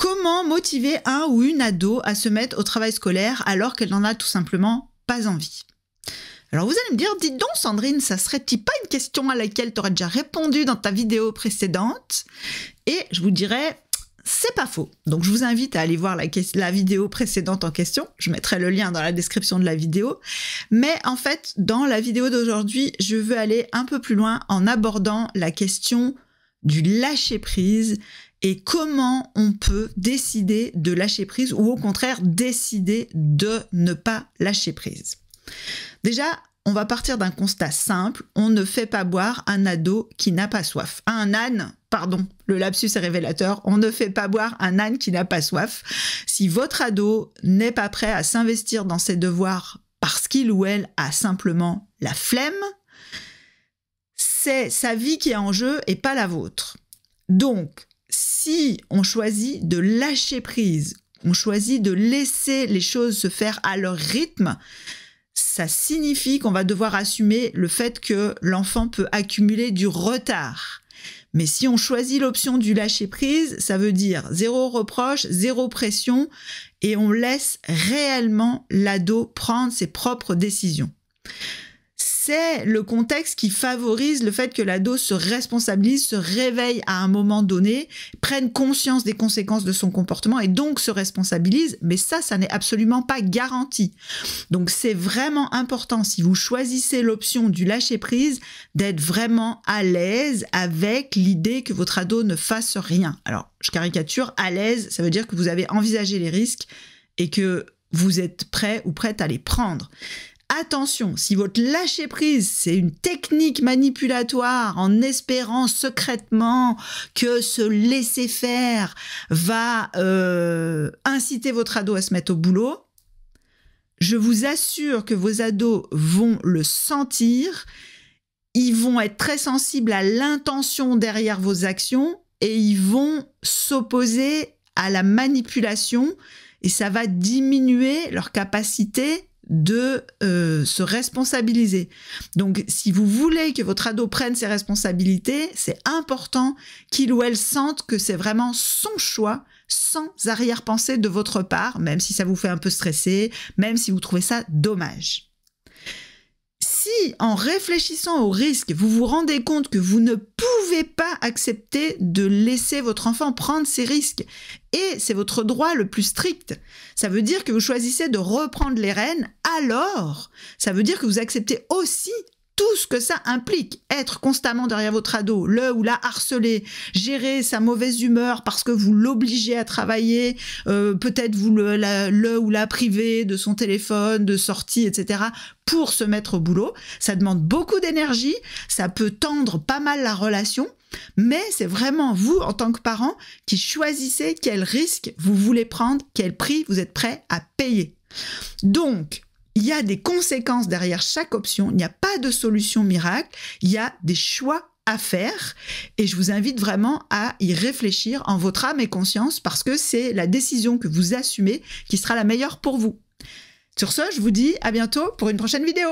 Comment motiver un ou une ado à se mettre au travail scolaire alors qu'elle n'en a tout simplement pas envie? Alors vous allez me dire, dites donc Sandrine, ça serait-il pas une question à laquelle tu aurais déjà répondu dans ta vidéo précédente? Et je vous dirais, c'est pas faux. Donc je vous invite à aller voir la vidéo précédente en question. Je mettrai le lien dans la description de la vidéo. Mais en fait, dans la vidéo d'aujourd'hui, je veux aller un peu plus loin en abordant la question du lâcher-prise et comment on peut décider de lâcher prise ou au contraire décider de ne pas lâcher prise. Déjà, on va partir d'un constat simple, on ne fait pas boire un ado qui n'a pas soif. Un âne, pardon, le lapsus est révélateur, on ne fait pas boire un âne qui n'a pas soif. Si votre ado n'est pas prêt à s'investir dans ses devoirs parce qu'il ou elle a simplement la flemme, c'est sa vie qui est en jeu et pas la vôtre. Donc, si on choisit de lâcher prise, on choisit de laisser les choses se faire à leur rythme, ça signifie qu'on va devoir assumer le fait que l'enfant peut accumuler du retard. Mais si on choisit l'option du lâcher prise, ça veut dire zéro reproche, zéro pression et on laisse réellement l'ado prendre ses propres décisions. C'est le contexte qui favorise le fait que l'ado se responsabilise, se réveille à un moment donné, prenne conscience des conséquences de son comportement et donc se responsabilise. Mais ça n'est absolument pas garanti. Donc c'est vraiment important, si vous choisissez l'option du lâcher-prise, d'être vraiment à l'aise avec l'idée que votre ado ne fasse rien. Alors, je caricature, à l'aise, ça veut dire que vous avez envisagé les risques et que vous êtes prêt ou prête à les prendre. Attention, si votre lâcher-prise, c'est une technique manipulatoire en espérant secrètement que ce laisser-faire va inciter votre ado à se mettre au boulot, je vous assure que vos ados vont le sentir, ils vont être très sensibles à l'intention derrière vos actions et ils vont s'opposer à la manipulation et ça va diminuer leur capacité de se responsabiliser. Donc, si vous voulez que votre ado prenne ses responsabilités, c'est important qu'il ou elle sente que c'est vraiment son choix, sans arrière-pensée de votre part, même si ça vous fait un peu stresser, même si vous trouvez ça dommage. Si, en réfléchissant au risque, vous vous rendez compte que vous ne pouvez pas accepter de laisser votre enfant prendre ces risques, et c'est votre droit le plus strict, ça veut dire que vous choisissez de reprendre les rênes, alors ça veut dire que vous acceptez aussi tout ce que ça implique. Être constamment derrière votre ado, le ou la harceler, gérer sa mauvaise humeur parce que vous l'obligez à travailler, peut-être vous le ou la priver de son téléphone, de sortie, etc. pour se mettre au boulot. Ça demande beaucoup d'énergie, ça peut tendre pas mal la relation, mais c'est vraiment vous, en tant que parent, qui choisissez quel risque vous voulez prendre, quel prix vous êtes prêt à payer. Donc, il y a des conséquences derrière chaque option, il n'y a pas de solution miracle, il y a des choix à faire et je vous invite vraiment à y réfléchir en votre âme et conscience parce que c'est la décision que vous assumez qui sera la meilleure pour vous. Sur ce, je vous dis à bientôt pour une prochaine vidéo.